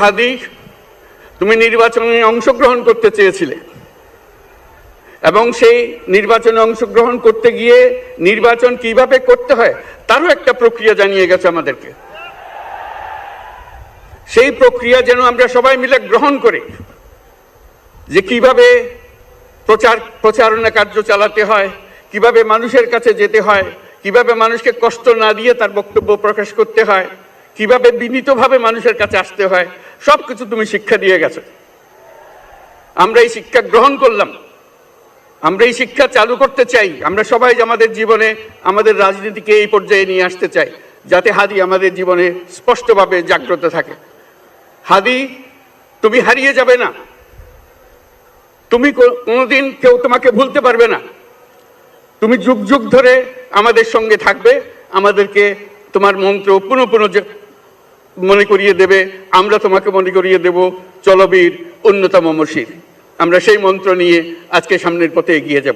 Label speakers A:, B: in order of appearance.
A: হাদি, তুমি নির্বাচনে অংশগ্রহণ করতে চেয়েছিলে এবং সেই নির্বাচনে অংশগ্রহণ করতে গিয়ে নির্বাচন কিভাবে করতে হয় তারও একটা প্রক্রিয়া জানিয়ে গেছে আমাদেরকে। সেই প্রক্রিয়া যেন আমরা সবাই মিলে গ্রহণ করি, যে কিভাবে প্রচারণা কার্য চালাতে হয়, কিভাবে মানুষের কাছে যেতে হয়, কিভাবে মানুষকে কষ্ট না দিয়ে তার বক্তব্য প্রকাশ করতে হয়, কিভাবে বিনীতভাবে মানুষের কাছে আসতে হয়, সবকিছু তুমি শিক্ষা দিয়ে গেছো। আমরা এই শিক্ষা গ্রহণ করলাম, আমরা এই শিক্ষা চালু করতে চাই। আমরা সবাই আমাদের জীবনে আমাদের রাজনীতিকে এই পর্যায়ে নিয়ে আসতে চাই, যাতে হাদি আমাদের জীবনে স্পষ্টভাবে জাগ্রত থাকে। হাদি, তুমি হারিয়ে যাবে না, তুমি কোনোদিন কেউ তোমাকে ভুলতে পারবে না। তুমি যুগ যুগ ধরে আমাদের সঙ্গে থাকবে, আমাদেরকে তোমার মন্ত্র পুনঃ পুনঃ মনে করিয়ে দেবে, আমরা তোমাকে মনে করিয়ে দেব চলবীর অন্যতম মশির। আমরা সেই মন্ত্র নিয়ে আজকে সামনের পথে এগিয়ে যাব।